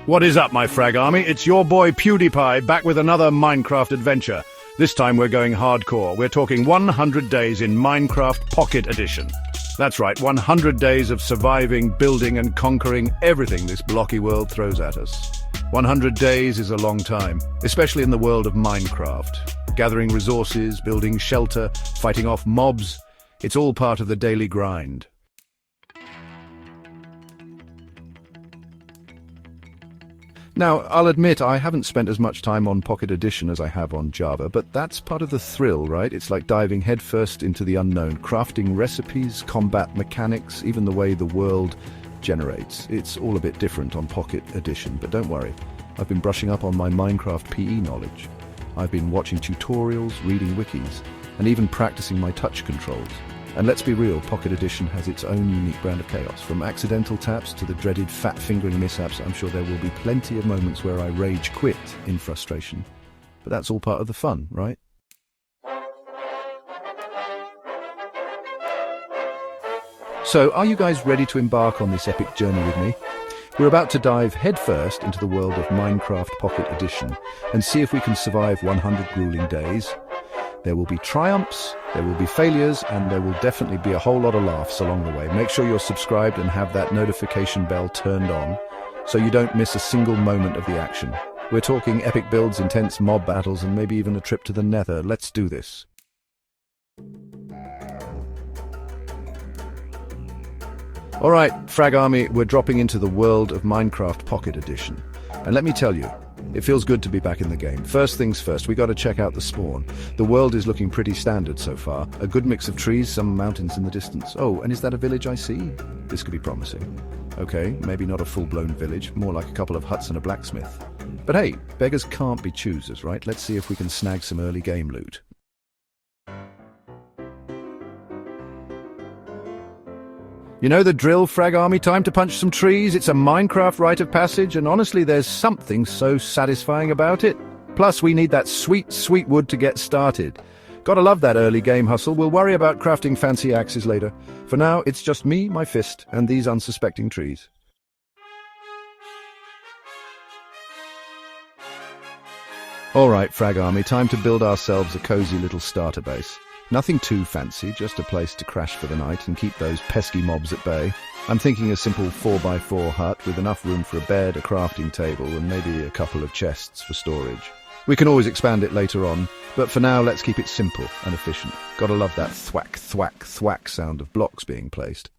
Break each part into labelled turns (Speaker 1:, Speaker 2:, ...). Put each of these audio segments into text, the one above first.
Speaker 1: What is up, my frag army? It's your boy PewDiePie back with another Minecraft adventure. This time we're going hardcore. We're talking 100 days in Minecraft Pocket Edition. That's right, 100 days of surviving, building and conquering everything this blocky world throws at us. 100 days is a long time, especially in the world of Minecraft. Gathering resources, building shelter, fighting off mobs, it's all part of the daily grind. Now, I'll admit I haven't spent as much time on Pocket Edition as I have on Java, but that's part of the thrill, right? It's like diving headfirst into the unknown, crafting recipes, combat mechanics, even the way the world generates. It's all a bit different on Pocket Edition, but don't worry. I've been brushing up on my Minecraft PE knowledge. I've been watching tutorials, reading wikis, and even practicing my touch controls. And let's be real, Pocket Edition has its own unique brand of chaos. From accidental taps to the dreaded fat-fingering mishaps, I'm sure there will be plenty of moments where I rage quit in frustration. But that's all part of the fun, right? So, are you guys ready to embark on this epic journey with me? We're about to dive headfirst into the world of Minecraft Pocket Edition and see if we can survive 100 grueling days. There will be triumphs, there will be failures, and there will definitely be a whole lot of laughs along the way. Make sure you're subscribed and have that notification bell turned on so you don't miss a single moment of the action. We're talking epic builds, intense mob battles, and maybe even a trip to the Nether. Let's do this. Alright, Frag Army, we're dropping into the world of Minecraft Pocket Edition. And let me tell you, it feels good to be back in the game. First things first, we got to check out the spawn. The world is looking pretty standard so far. A good mix of trees, some mountains in the distance. Oh, and is that a village I see? This could be promising. Okay, maybe not a full-blown village, more like a couple of huts and a blacksmith. But hey, beggars can't be choosers, right? Let's see if we can snag some early game loot. You know the drill, Frag Army, time to punch some trees. It's a Minecraft rite of passage, and honestly there's something so satisfying about it. Plus we need that sweet, sweet wood to get started. Gotta love that early game hustle. We'll worry about crafting fancy axes later. For now, it's just me, my fist, and these unsuspecting trees. Alright, Frag Army, time to build ourselves a cozy little starter base. Nothing too fancy, just a place to crash for the night and keep those pesky mobs at bay. I'm thinking a simple 4x4 hut with enough room for a bed, a crafting table, and maybe a couple of chests for storage. We can always expand it later on, but for now let's keep it simple and efficient. Gotta love that thwack, thwack, thwack sound of blocks being placed.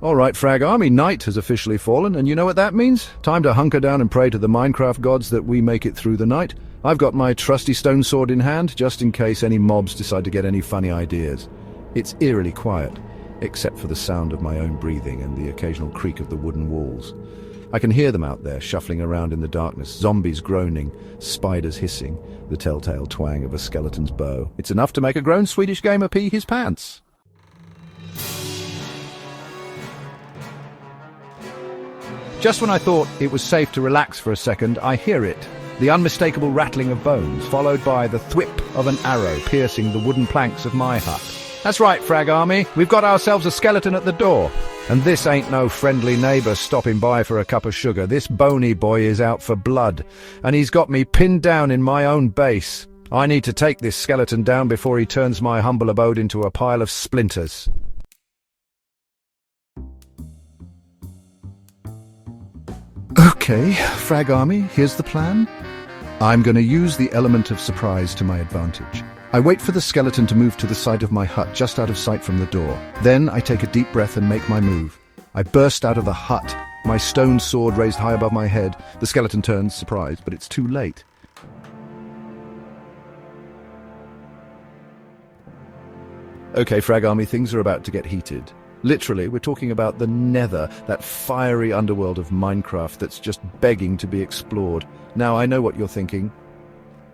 Speaker 1: Alright, Frag Army, night has officially fallen, and you know what that means? Time to hunker down and pray to the Minecraft gods that we make it through the night. I've got my trusty stone sword in hand, just in case any mobs decide to get any funny ideas. It's eerily quiet, except for the sound of my own breathing and the occasional creak of the wooden walls. I can hear them out there, shuffling around in the darkness, zombies groaning, spiders hissing, the telltale twang of a skeleton's bow. It's enough to make a grown Swedish gamer pee his pants. Just when I thought it was safe to relax for a second, I hear it. The unmistakable rattling of bones, followed by the thwip of an arrow piercing the wooden planks of my hut. That's right, Frag Army, we've got ourselves a skeleton at the door. And this ain't no friendly neighbour stopping by for a cup of sugar. This bony boy is out for blood, and he's got me pinned down in my own base. I need to take this skeleton down before he turns my humble abode into a pile of splinters. Okay, Frag Army, here's the plan. I'm going to use the element of surprise to my advantage. I wait for the skeleton to move to the side of my hut, just out of sight from the door. Then I take a deep breath and make my move. I burst out of the hut, my stone sword raised high above my head. The skeleton turns, surprised, but it's too late. Okay, Frag Army, things are about to get heated. Literally, we're talking about the Nether, that fiery underworld of Minecraft that's just begging to be explored. Now, I know what you're thinking.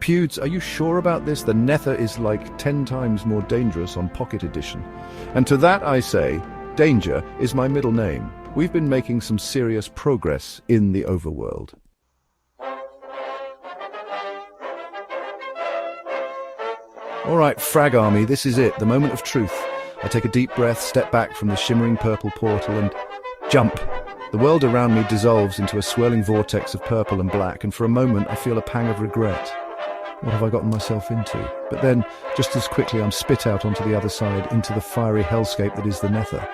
Speaker 1: Pewds, are you sure about this? The Nether is like 10 times more dangerous on Pocket Edition. And to that I say, danger is my middle name. We've been making some serious progress in the overworld. Alright, Frag Army, this is it, the moment of truth. I take a deep breath, step back from the shimmering purple portal and jump. The world around me dissolves into a swirling vortex of purple and black, and for a moment I feel a pang of regret. What have I gotten myself into? But then, just as quickly, I'm spit out onto the other side, into the fiery hellscape that is the Nether.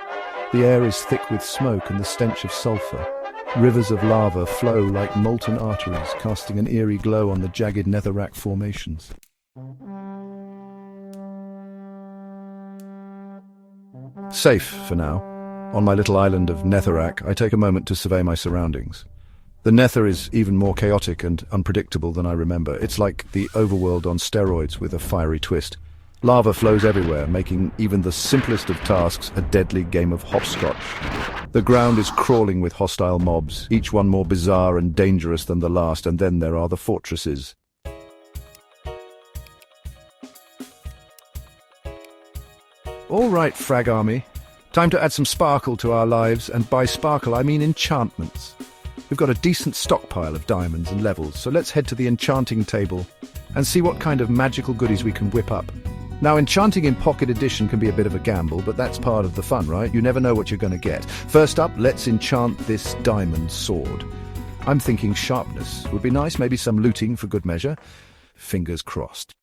Speaker 1: The air is thick with smoke and the stench of sulphur. Rivers of lava flow like molten arteries, casting an eerie glow on the jagged netherrack formations. Safe for now. On my little island of Netherrack, I take a moment to survey my surroundings. The Nether is even more chaotic and unpredictable than I remember. It's like the overworld on steroids with a fiery twist. Lava flows everywhere, making even the simplest of tasks a deadly game of hopscotch. The ground is crawling with hostile mobs, each one more bizarre and dangerous than the last, and then there are the fortresses. All right, Frag Army. Time to add some sparkle to our lives, and by sparkle I mean enchantments. We've got a decent stockpile of diamonds and levels, so let's head to the enchanting table and see what kind of magical goodies we can whip up. Now, enchanting in Pocket Edition can be a bit of a gamble, but that's part of the fun, right? You never know what you're going to get. First up, let's enchant this diamond sword. I'm thinking sharpness would be nice, maybe some looting for good measure. Fingers crossed.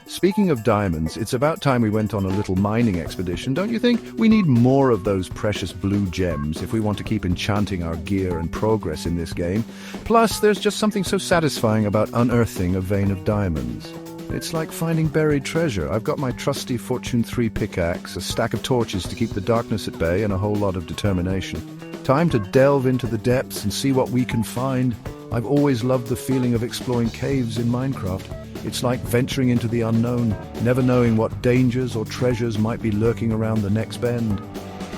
Speaker 1: Speaking of diamonds, it's about time we went on a little mining expedition, don't you think? We need more of those precious blue gems if we want to keep enchanting our gear and progress in this game. Plus, there's just something so satisfying about unearthing a vein of diamonds. It's like finding buried treasure. I've got my trusty Fortune 3 pickaxe, a stack of torches to keep the darkness at bay, and a whole lot of determination. Time to delve into the depths and see what we can find. I've always loved the feeling of exploring caves in Minecraft. It's like venturing into the unknown, never knowing what dangers or treasures might be lurking around the next bend.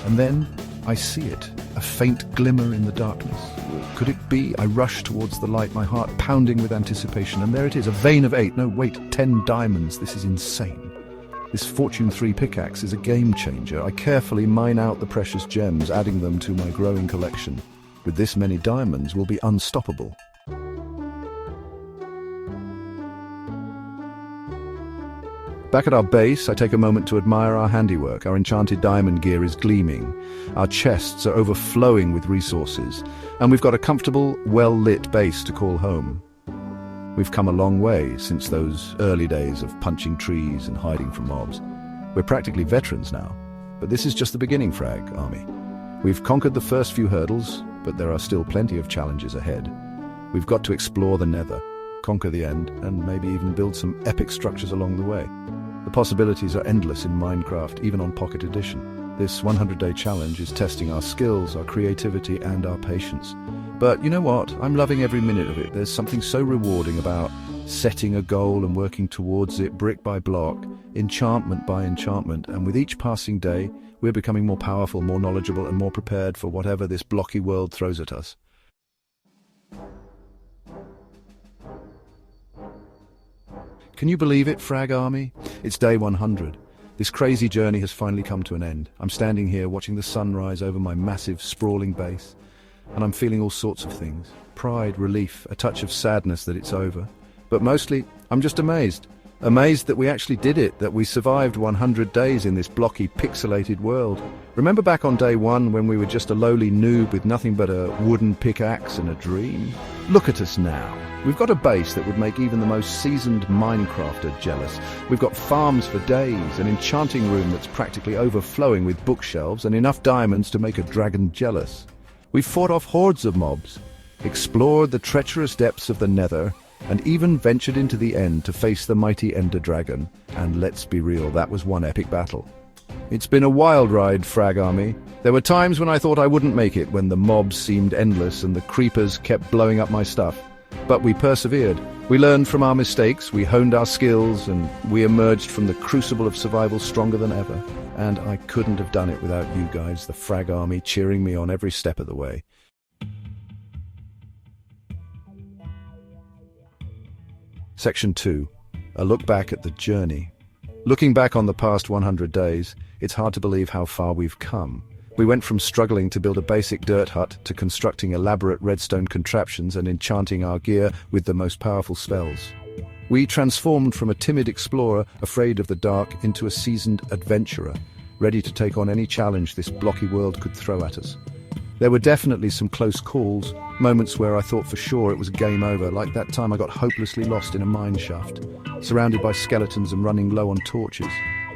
Speaker 1: And then I see it, a faint glimmer in the darkness. Could it be? I rush towards the light, my heart pounding with anticipation, and there it is, a vein of 8, no wait, 10 diamonds. This is insane. This Fortune 3 pickaxe is a game changer. I carefully mine out the precious gems, adding them to my growing collection. With this many diamonds, we'll be unstoppable. Back at our base, I take a moment to admire our handiwork. Our enchanted diamond gear is gleaming. Our chests are overflowing with resources. And we've got a comfortable, well-lit base to call home. We've come a long way since those early days of punching trees and hiding from mobs. We're practically veterans now. But this is just the beginning, Frag Army. We've conquered the first few hurdles, but there are still plenty of challenges ahead. We've got to explore the Nether, conquer the end, and maybe even build some epic structures along the way. The possibilities are endless in Minecraft, even on Pocket Edition. This 100-day challenge is testing our skills, our creativity, and our patience. But you know what? I'm loving every minute of it. There's something so rewarding about setting a goal and working towards it brick by block, enchantment by enchantment, and with each passing day, we're becoming more powerful, more knowledgeable, and more prepared for whatever this blocky world throws at us. Can you believe it, Frag Army? It's day 100. This crazy journey has finally come to an end. I'm standing here watching the sun rise over my massive, sprawling base, and I'm feeling all sorts of things. Pride, relief, a touch of sadness that it's over. But mostly, I'm just amazed. Amazed that we actually did it, that we survived 100 days in this blocky, pixelated world. Remember back on day 1 when we were just a lowly noob with nothing but a wooden pickaxe and a dream? Look at us now. We've got a base that would make even the most seasoned Minecrafter jealous. We've got farms for days, an enchanting room that's practically overflowing with bookshelves, and enough diamonds to make a dragon jealous. We've fought off hordes of mobs, explored the treacherous depths of the Nether, and even ventured into the end to face the mighty Ender Dragon. And let's be real, that was one epic battle. It's been a wild ride, Frag Army. There were times when I thought I wouldn't make it, when the mobs seemed endless and the creepers kept blowing up my stuff. But we persevered. We learned from our mistakes, we honed our skills, and we emerged from the crucible of survival stronger than ever. And I couldn't have done it without you guys, the Frag Army, cheering me on every step of the way. Section 2. A look back at the journey. Looking back on the past 100 days, it's hard to believe how far we've come. We went from struggling to build a basic dirt hut to constructing elaborate redstone contraptions and enchanting our gear with the most powerful spells. We transformed from a timid explorer, afraid of the dark, into a seasoned adventurer, ready to take on any challenge this blocky world could throw at us. There were definitely some close calls, moments where I thought for sure it was game over, like that time I got hopelessly lost in a mine shaft, surrounded by skeletons and running low on torches.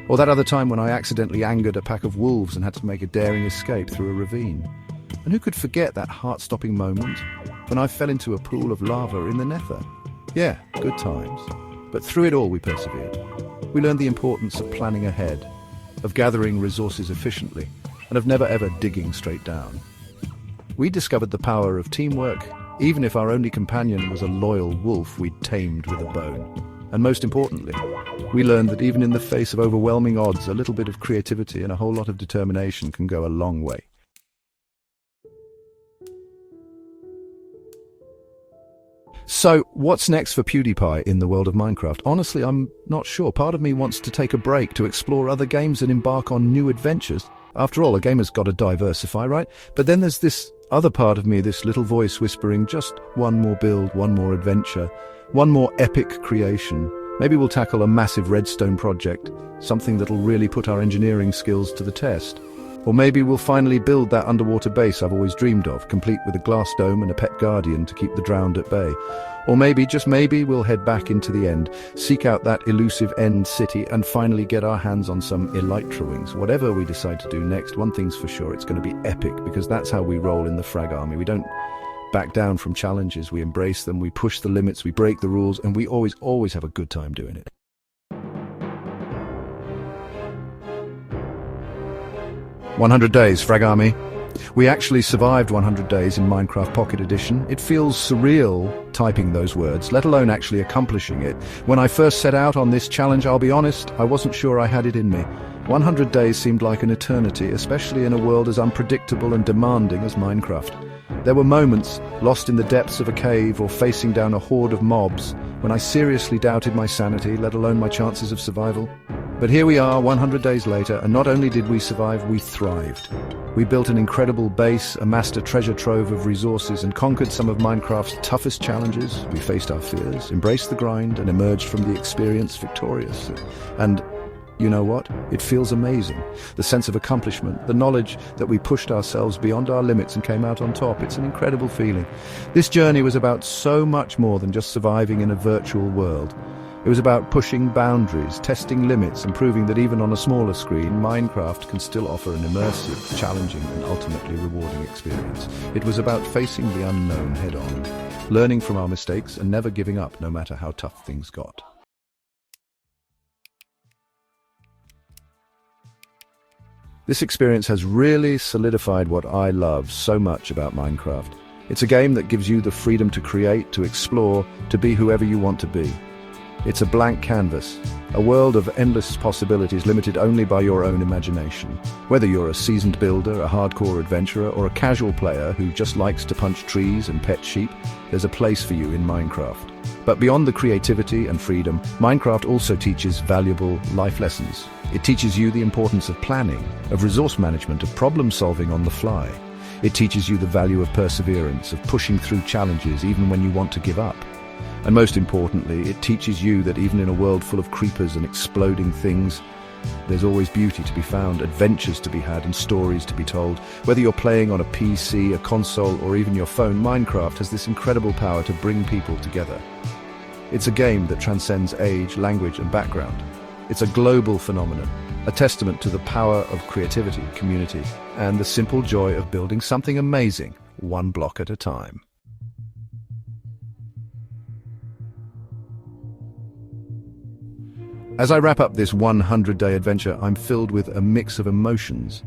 Speaker 1: Or that other time when I accidentally angered a pack of wolves and had to make a daring escape through a ravine. And who could forget that heart-stopping moment when I fell into a pool of lava in the Nether? Yeah, good times. But through it all we persevered. We learned the importance of planning ahead, of gathering resources efficiently, and of never ever digging straight down. We discovered the power of teamwork, even if our only companion was a loyal wolf we'd tamed with a bone. And most importantly, we learned that even in the face of overwhelming odds, a little bit of creativity and a whole lot of determination can go a long way. So, what's next for PewDiePie in the world of Minecraft? Honestly, I'm not sure. Part of me wants to take a break to explore other games and embark on new adventures. After all, a gamer's got to diversify, right? But then there's this other part of me, this little voice whispering, just one more build, one more adventure, one more epic creation. Maybe we'll tackle a massive redstone project, something that'll really put our engineering skills to the test. Or maybe we'll finally build that underwater base I've always dreamed of, complete with a glass dome and a pet guardian to keep the drowned at bay. Or maybe, just maybe, we'll head back into the end, seek out that elusive end city, and finally get our hands on some elytra wings. Whatever we decide to do next, one thing's for sure, it's going to be epic, because that's how we roll in the Frag Army. We don't back down from challenges, we embrace them, we push the limits, we break the rules, and we always have a good time doing it. "100 days, Frag Army." We actually survived 100 days in Minecraft Pocket Edition. It feels surreal typing those words, let alone actually accomplishing it. When I first set out on this challenge, I'll be honest, I wasn't sure I had it in me. 100 days seemed like an eternity, especially in a world as unpredictable and demanding as Minecraft. There were moments, lost in the depths of a cave or facing down a horde of mobs, when I seriously doubted my sanity, let alone my chances of survival. But here we are, 100 days later, and not only did we survive, we thrived. We built an incredible base, amassed a treasure trove of resources, and conquered some of Minecraft's toughest challenges. We faced our fears, embraced the grind, and emerged from the experience victorious. And you know what? It feels amazing. The sense of accomplishment, the knowledge that we pushed ourselves beyond our limits and came out on top. It's an incredible feeling. This journey was about so much more than just surviving in a virtual world. It was about pushing boundaries, testing limits, and proving that even on a smaller screen, Minecraft can still offer an immersive, challenging, and ultimately rewarding experience. It was about facing the unknown head-on, learning from our mistakes, and never giving up no matter how tough things got. This experience has really solidified what I love so much about Minecraft. It's a game that gives you the freedom to create, to explore, to be whoever you want to be. It's a blank canvas, a world of endless possibilities limited only by your own imagination. Whether you're a seasoned builder, a hardcore adventurer, or a casual player who just likes to punch trees and pet sheep, there's a place for you in Minecraft. But beyond the creativity and freedom, Minecraft also teaches valuable life lessons. It teaches you the importance of planning, of resource management, of problem solving on the fly. It teaches you the value of perseverance, of pushing through challenges even when you want to give up. And most importantly, it teaches you that even in a world full of creepers and exploding things, there's always beauty to be found, adventures to be had, and stories to be told. Whether you're playing on a PC, a console, or even your phone, Minecraft has this incredible power to bring people together. It's a game that transcends age, language, and background. It's a global phenomenon, a testament to the power of creativity, community, and the simple joy of building something amazing, one block at a time. As I wrap up this 100-day adventure, I'm filled with a mix of emotions.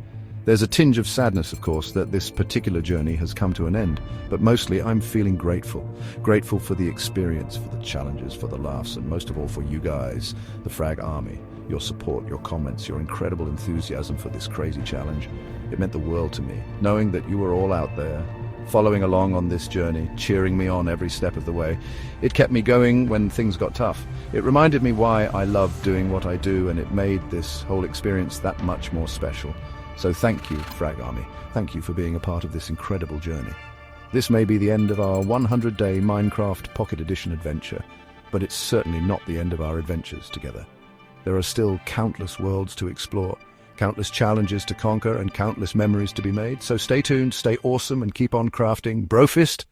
Speaker 1: There's a tinge of sadness, of course, that this particular journey has come to an end, but mostly I'm feeling grateful. Grateful for the experience, for the challenges, for the laughs, and most of all for you guys, the Frag Army. Your support, your comments, your incredible enthusiasm for this crazy challenge. It meant the world to me, knowing that you were all out there, following along on this journey, cheering me on every step of the way. It kept me going when things got tough. It reminded me why I love doing what I do, and it made this whole experience that much more special. So thank you, Frag Army. Thank you for being a part of this incredible journey. This may be the end of our 100-day Minecraft Pocket Edition adventure, but it's certainly not the end of our adventures together. There are still countless worlds to explore, countless challenges to conquer, and countless memories to be made. So stay tuned, stay awesome, and keep on crafting. Brofist!